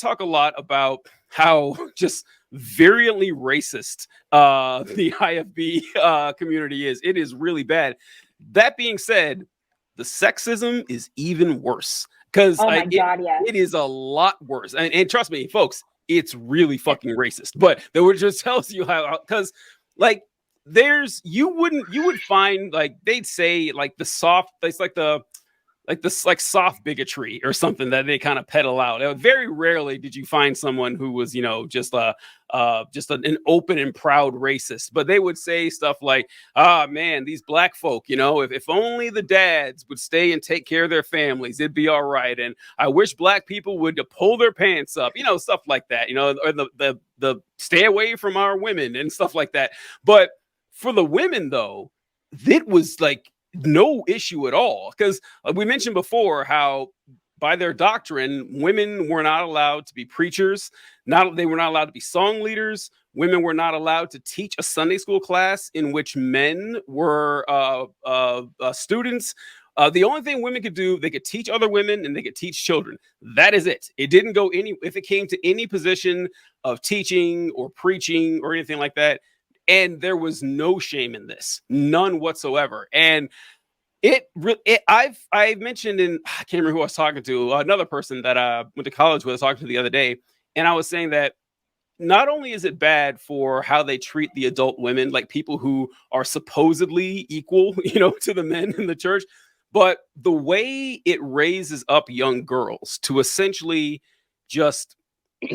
talk a lot about how just virulently racist the IFB community is. It is really bad. That being said, the sexism is even worse because Oh my God, yes. it is a lot worse. And trust me, folks, it's really fucking racist. But that would just tells you how, because like you would find like they'd say like the soft, it's like this like soft bigotry or something that they kind of peddle out. Very rarely did you find someone who was, you know, just an open and proud racist. But they would say stuff like, "Ah, man, these black folk, you know, if only the dads would stay and take care of their families, it'd be all right. And I wish black people would pull their pants up," you know, stuff like that, you know, or the stay away from our women and stuff like that. But for the women, though, it was like no issue at all, because we mentioned before how by their doctrine women were not allowed to be preachers, they were not allowed to be song leaders, women were not allowed to teach a Sunday school class in which men were students. The only thing women could do, they could teach other women and they could teach children. That is it. It didn't go if it came to any position of teaching or preaching or anything like that. And there was no shame in this, none whatsoever. And I've mentioned I can't remember who I was talking to, another person that I went to college with, I was talking to the other day, and I was saying that not only is it bad for how they treat the adult women, like people who are supposedly equal, you know, to the men in the church, but the way it raises up young girls to essentially just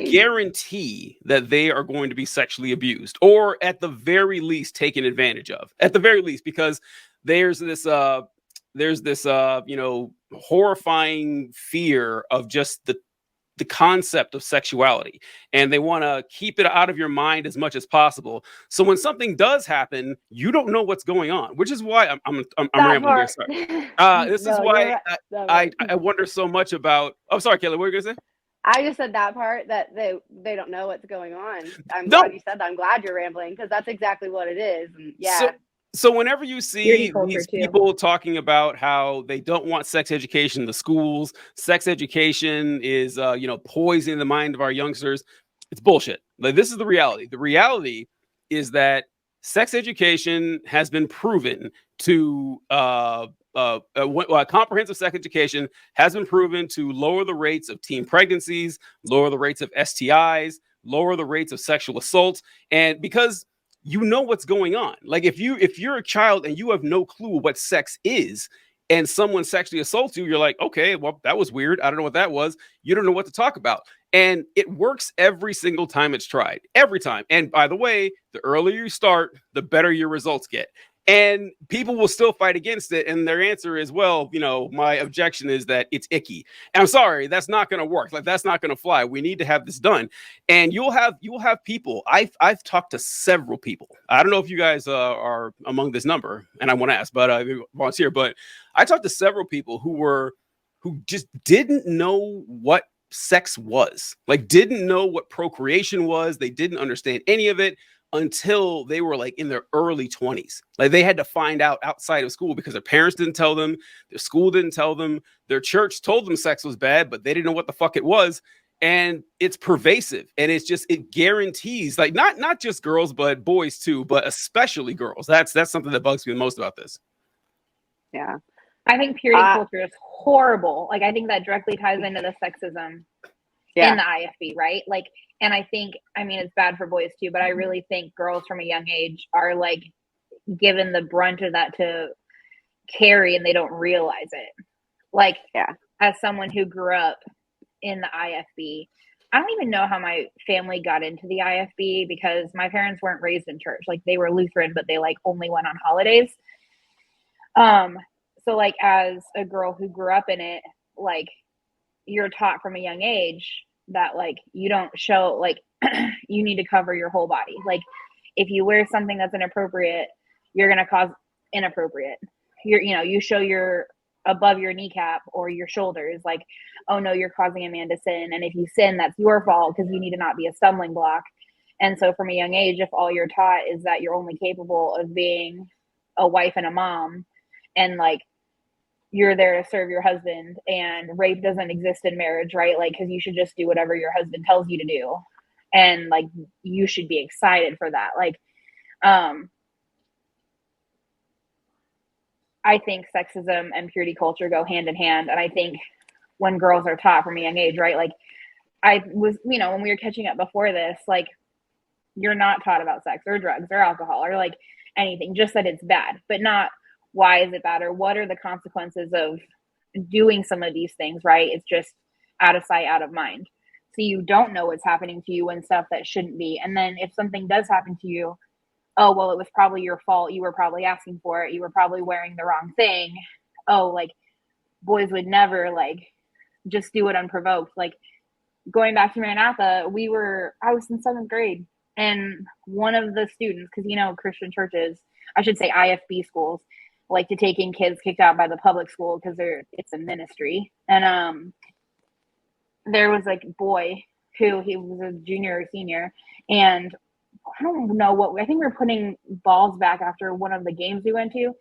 guarantee that they are going to be sexually abused, or at the very least taken advantage of, at the very least, because there's this you know, horrifying fear of just the concept of sexuality, and they want to keep it out of your mind as much as possible. So when something does happen, you don't know what's going on, which is why I'm rambling here. Sorry. This is why I wonder so much about. Oh, sorry, Kelly. What were you gonna say? I just said that part, that they don't know what's going on. I'm No. glad you said that. I'm glad you're rambling, because that's exactly what it is. And yeah. So whenever you see these people talking about how they don't want sex education in the schools, sex education is, you know, poisoning the mind of our youngsters, it's bullshit. Like, this is the reality. The reality is that sex education has been proven to, comprehensive sex education has been proven to lower the rates of teen pregnancies, lower the rates of STIs, lower the rates of sexual assaults, and because you know what's going on. Like if you're a child and you have no clue what sex is, and someone sexually assaults you, you're like, okay, well, that was weird. I don't know what that was. You don't know what to talk about. And it works every single time it's tried, every time. And by the way, the earlier you start, the better your results get. And people will still fight against it. And their answer is, well, you know, my objection is that it's icky. And I'm sorry, that's not going to work. Like, that's not going to fly. We need to have this done. And you will have people. I've talked to several people. I don't know if you guys are among this number, and I want to ask, but volunteer. But I talked to several people who just didn't know what sex was, like didn't know what procreation was. They didn't understand any of it until they were like in their early 20s. Like, they had to find out outside of school because their parents didn't tell them, their school didn't tell them, their church told them sex was bad, but they didn't know what the fuck it was. And it's pervasive, and it guarantees, like, not just girls, but boys too, but especially girls. That's something that bugs me the most about this. Yeah. I think purity culture is horrible. Like, I think that directly ties into the sexism in the IFB, right? Like, and I think, I mean, it's bad for boys too, but I really think girls from a young age are like given the brunt of that to carry, and they don't realize it. Like, as someone who grew up in the IFB, I don't even know how my family got into the IFB, because my parents weren't raised in church. Like, they were Lutheran, but they like only went on holidays. So like, as a girl who grew up in it, like, you're taught from a young age that like you don't show, like, you need to cover your whole body. Like, if you wear something that's inappropriate, you're going to cause inappropriate. You show your above your kneecap or your shoulders, like, oh no, you're causing a man to sin. And if you sin, that's your fault, because you need to not be a stumbling block. And so from a young age, if all you're taught is that you're only capable of being a wife and a mom, and like you're there to serve your husband and rape doesn't exist in marriage, right? Like, because you should just do whatever your husband tells you to do. And like, you should be excited for that. Like, I think sexism and purity culture go hand in hand. And I think when girls are taught from a young age, right? Like I was, when we were catching up before this, like you're not taught about sex or drugs or alcohol or like anything, just that it's bad, but not why is it bad or what are the consequences of doing some of these things, right? It's just out of sight, out of mind. So you don't know what's happening to you and stuff that shouldn't be. And then if something does happen to you, oh, well, it was probably your fault. You were probably asking for it. You were probably wearing the wrong thing. Oh, like boys would never like just do it unprovoked. Like going back to Maranatha, I was in 7th grade and one of the students, because Christian churches, I should say IFB schools, like to take in kids kicked out by the public school because it's a ministry. And there was like a boy who he was a junior or senior, and I don't know I think we were putting balls back after one of the games we went to,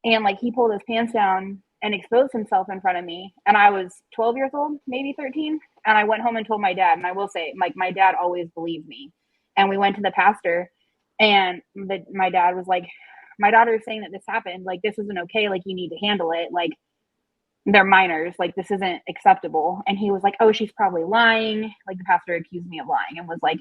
and like he pulled his pants down and exposed himself in front of me, and I was 12 years old, maybe 13, and I went home and told my dad, and I will say, like, my dad always believed me, and we went to the pastor, and my dad was like, my daughter is saying that this happened, like this isn't okay, like you need to handle it, like they're minors, like this isn't acceptable. And he was like, oh, she's probably lying. Like the pastor accused me of lying and was like,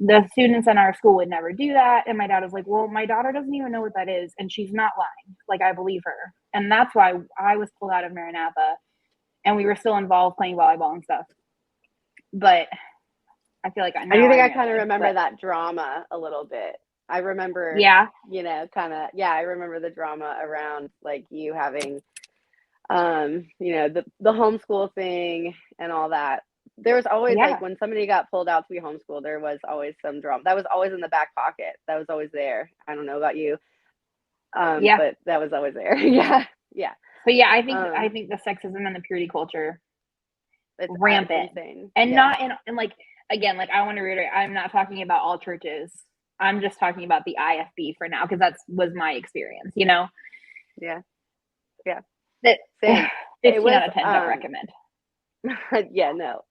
the students in our school would never do that. And my dad was like, well, my daughter doesn't even know what that is, and she's not lying, like I believe her. And that's why I was pulled out of Maranatha, and we were still involved playing volleyball and stuff. But I feel like I kind of remember that drama a little bit. I remember, I remember the drama around like you having the homeschool thing and all that. There was always like when somebody got pulled out to be homeschooled, there was always some drama. That was always in the back pocket. That was always there. I don't know about you. But that was always there. Yeah. But yeah, I think the sexism and the purity culture it's rampant. And not in like, again, like I want to reiterate, I'm not talking about all churches. I'm just talking about the IFB for now, because that was my experience, Yeah. That, same. 15 out of 10 don't recommend. Yeah, no.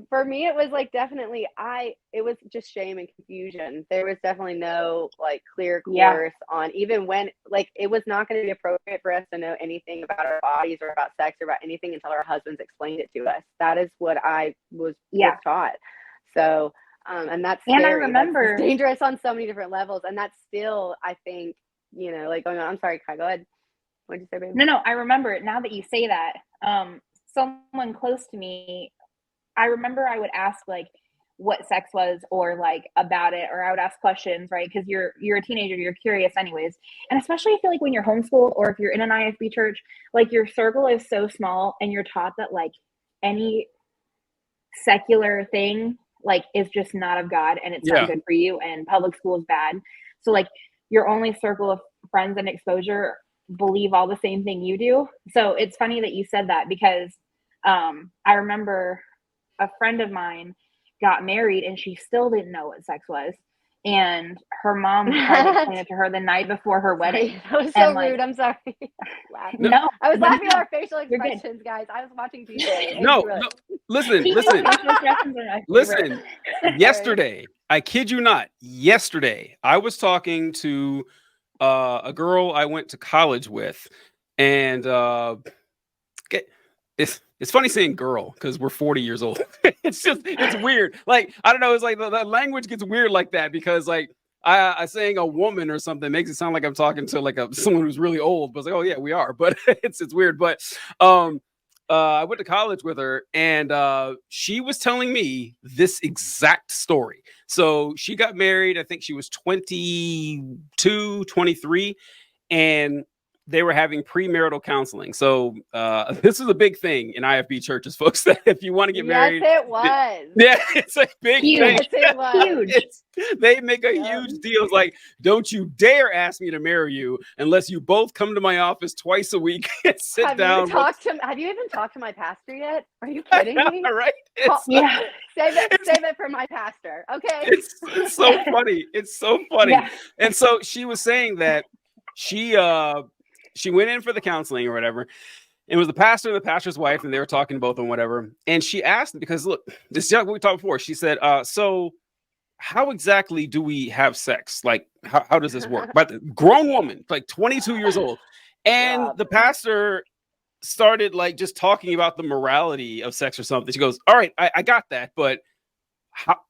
For me, it was like definitely it was just shame and confusion. There was definitely no like clear course on, even when like it was not going to be appropriate for us to know anything about our bodies or about sex or about anything until our husbands explained it to us. That is what I was taught. So, and that's scary. And I remember that's dangerous on so many different levels. And that's still, I think, like going on. I'm sorry, Kai, go ahead. What did you say, baby? No, I remember it now that you say that. Someone close to me, I remember I would ask like what sex was or like about it, or I would ask questions, right? Because you're a teenager, you're curious anyways. And especially I feel like when you're homeschooled or if you're in an IFB church, like your circle is so small and you're taught that like any secular thing like is just not of God and it's not good for you, and public school is bad. So like your only circle of friends and exposure believe all the same thing you do. So it's funny that you said that, because I remember a friend of mine got married and she still didn't know what sex was, and her mom tried to explain it to her the night before her wedding. That was so rude. I'm sorry. No, I was laughing at our facial expressions, guys. I was watching TV. No, listen. Yesterday, I kid you not, I was talking to a girl I went to college with, and it's funny saying girl because we're 40 years old. it's weird. Like, I don't know. It's like the language gets weird like that, because like I saying a woman or something makes it sound like I'm talking to like someone who's really old, but it's like, oh yeah, we are. But it's weird. But I went to college with her, and she was telling me this exact story. So she got married. I think she was 22, 23, and they were having premarital counseling. So this is a big thing in IFB churches, folks, that if you want to get married. Yes, it was. Yeah, it's a big thing. Yes, it was. Huge. They make a huge deal. It's like, don't you dare ask me to marry you unless you both come to my office twice a week and sit down. Have you even talked to my pastor yet? Are you kidding me? Right? Save it for my pastor. Okay. It's so funny. It's so funny. Yeah. And so she was saying that she she went in for the counseling or whatever. It was the pastor and the pastor's wife, and they were talking to both of them, whatever. And she asked, because look, this is what we talked before. She said, so how exactly do we have sex? Like, how does this work? But the grown woman, like 22 years old. And the pastor started like just talking about the morality of sex or something. She goes, all right, I got that, but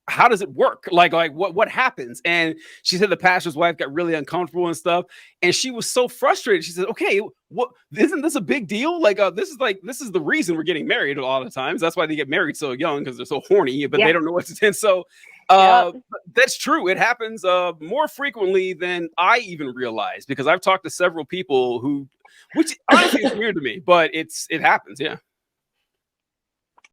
how does it work? Like what happens? And she said the pastor's wife got really uncomfortable and stuff. And she was so frustrated. She said, okay, what, isn't this a big deal? Like, this is the reason we're getting married a lot of times. That's why they get married so young, because they're so horny, but they don't know what to do. So that's true. It happens more frequently than I even realized, because I've talked to several people which honestly is weird to me, but it happens. Yeah.